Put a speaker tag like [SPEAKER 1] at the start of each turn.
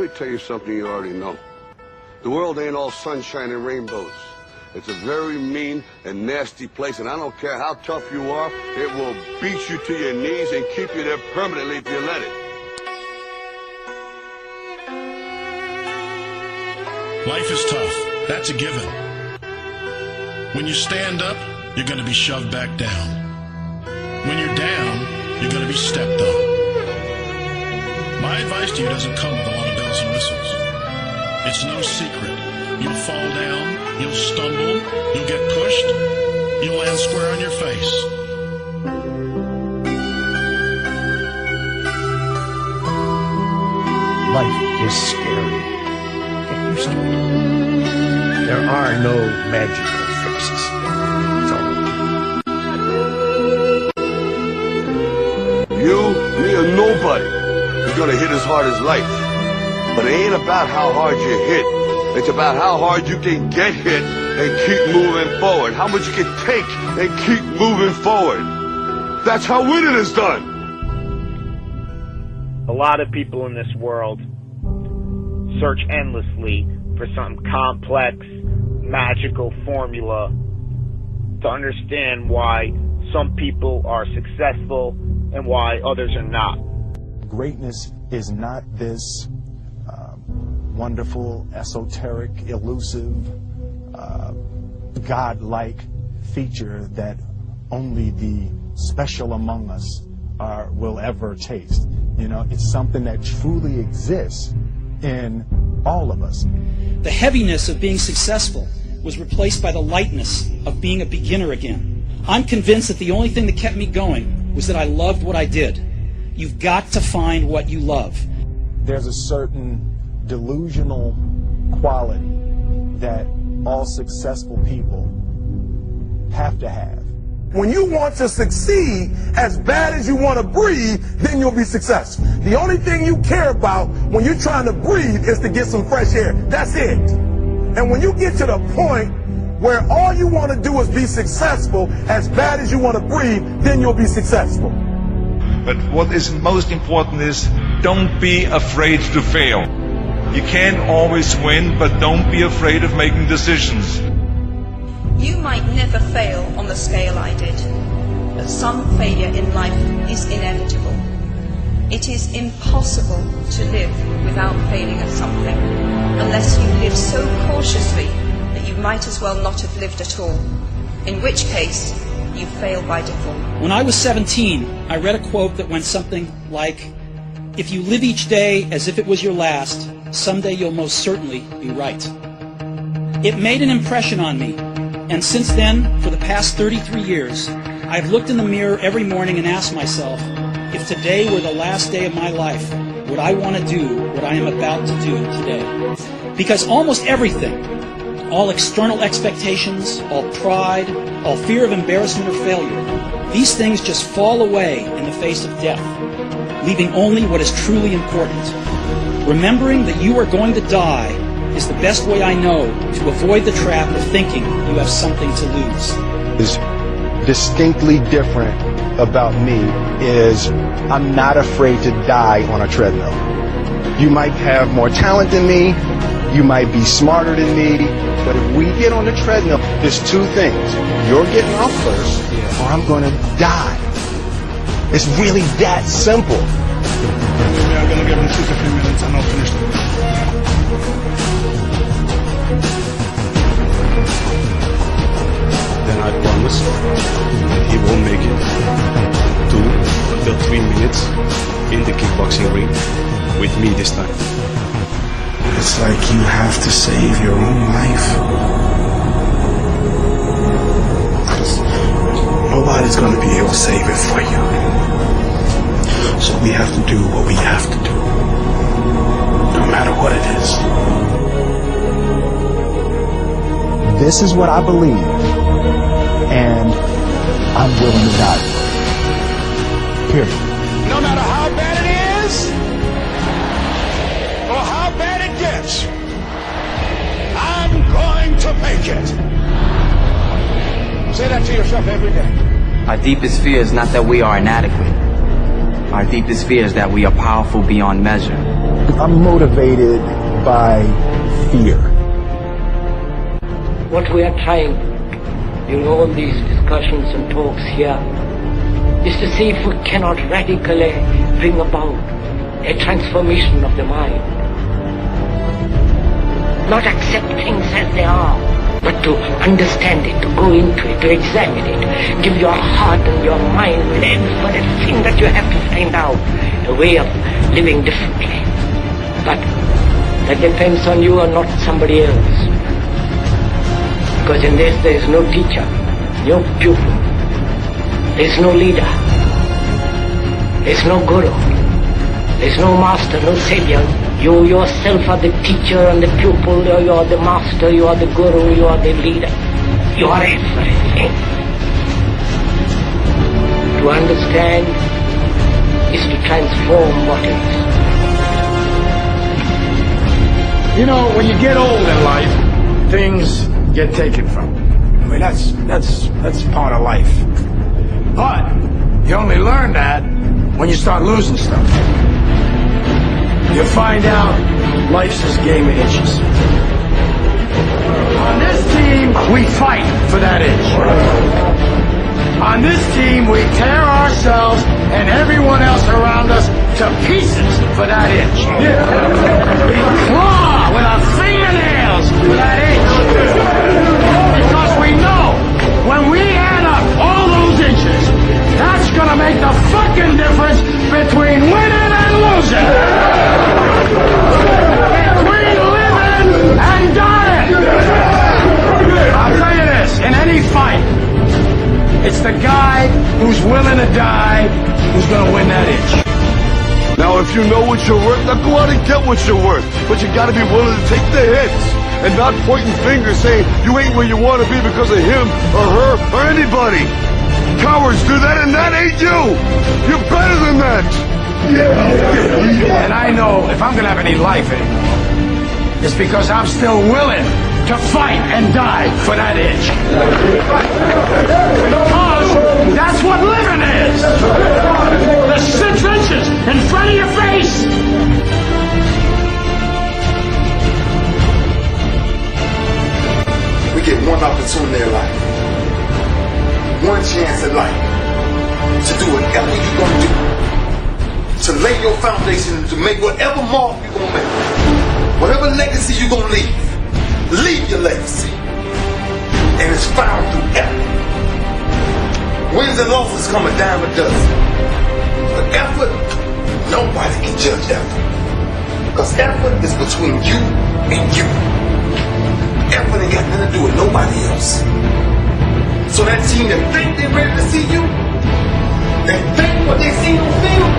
[SPEAKER 1] Let me tell you something you already know. The world ain't all sunshine and rainbows. It's a very mean and nasty place, and I don't care how tough you are, it will beat you to your knees and keep you there permanently if you let it.
[SPEAKER 2] Life is tough. That's a given. When you stand up, you're going to be shoved back down. When you're down, you're going to be stepped on. My advice to you doesn't come with a lot of bells and whistles. It's no secret. You'll fall down, you'll stumble, you'll get pushed, you'll land square on your face.
[SPEAKER 3] Life is scary. Get used to it. There are no magical fixes. It's all
[SPEAKER 1] You, me, or nobody is gonna hit as hard as life. But it ain't about how hard you hit. It's about how hard you can get hit and keep moving forward. How much you can take and keep moving forward. That's how winning is done.
[SPEAKER 4] A lot of people in this world search endlessly for some complex, magical formula to understand why some people are successful and why others are not.
[SPEAKER 5] Greatness is not this wonderful, esoteric, elusive, God-like feature that only the special among us will ever taste. You know, it's something that truly exists in all of us.
[SPEAKER 6] The heaviness of being successful was replaced by the lightness of being a beginner again. I'm convinced that the only thing that kept me going was that I loved what I did. You've got to find what you love.
[SPEAKER 5] There's a certain delusional quality that all successful people have to have.
[SPEAKER 7] When you want to succeed as bad as you want to breathe, then you'll be successful. The only thing you care about when you're trying to breathe is to get some fresh air. That's it. And when you get to the point where all you want to do is be successful as bad as you want to breathe, then you'll be successful.
[SPEAKER 8] But what is most important is don't be afraid to fail. You can't always win, but don't be afraid of making decisions.
[SPEAKER 9] You might never fail on the scale I did, but some failure in life is inevitable. It is impossible to live without failing at something, unless you live so cautiously that you might as well not have lived at all, in which case you fail by default.
[SPEAKER 6] When I was 17, I read a quote that went something like, "If you live each day as if it was your last, someday you'll most certainly be right." It made an impression on me, and since then, for the past 33 years, I've looked in the mirror every morning and asked myself, if today were the last day of my life, would I want to do what I am about to do today? Because almost everything, all external expectations, all pride, all fear of embarrassment or failure, these things just fall away in the face of death, leaving only what is truly important. Remembering that you are going to die is the best way I know to avoid the trap of thinking you have something to lose.
[SPEAKER 5] Is distinctly different about me is I'm not afraid to die on a treadmill. You might have more talent than me, you might be smarter than me, but if we get on the treadmill, there's two things. You're getting off first, or I'm going to die. It's really that simple.
[SPEAKER 2] We are going to give him 2 to 3 minutes and I'll finish it.
[SPEAKER 10] Then I promise that he will make it 2 until 3 minutes in the kickboxing ring with me this time.
[SPEAKER 11] It's like you have to save your own life. Nobody's going to be able to save it for you. So we have to do what we have to do, no matter what it is.
[SPEAKER 5] This is what I believe, and I'm willing to die. Period.
[SPEAKER 7] No matter how bad it is, or how bad it gets, I'm going to make it. Say that to yourself every day.
[SPEAKER 12] Our deepest fear is not that we are inadequate. Our deepest fear is that we are powerful beyond measure.
[SPEAKER 5] I'm motivated by fear.
[SPEAKER 12] What we are trying during all these discussions and talks here is to see if we cannot radically bring about a transformation of the mind. Not accept things as they are, but to understand it, to go into it, to examine it, give your heart and your mind lead for the thing that you have to find out, a way of living differently. But that depends on you and not somebody else. Because in this there is no teacher, no pupil, there is no leader, there is no guru, there is no master, no savior. You yourself are the teacher and the pupil, you are the master, you are the guru, you are the leader. You are everything. To understand is to transform what is.
[SPEAKER 3] You know, when you get old in life, things get taken from you. I mean, that's part of life. But you only learn that when you start losing stuff. You find out life's this game of inches. On this team, we fight for that inch. On this team, we tear ourselves and everyone else around us to pieces for that inch. We claw with our fingernails for that inch. Because we know when we add up all those inches, that's gonna make the fucking difference between winning and losing. Between living and dying. I'll tell you this, in any fight, it's the guy who's willing to die who's gonna win that inch.
[SPEAKER 1] Now, if you know what you're worth, now go out and get what you're worth. But you gotta be willing to take the hits and not pointing fingers saying you ain't where you want to be because of him or her or anybody. Cowards do that, and that ain't you. You're better than that.
[SPEAKER 3] And I know if I'm gonna have any life anymore, it's because I'm still willing to fight and die for that itch. Because that's what living is. The 6 inches in front of your face.
[SPEAKER 11] We get one opportunity in life, one chance in life to do whatever you're gonna do, to lay your foundation, to make whatever mark you're gonna make, whatever legacy you're gonna leave your legacy, and it's found through effort. Wins and losses come a dime a dozen, but effort, nobody can judge effort, because effort is between you and you. Effort ain't got nothing to do with nobody else. So that team that think they're ready to see you, they think what they see on film,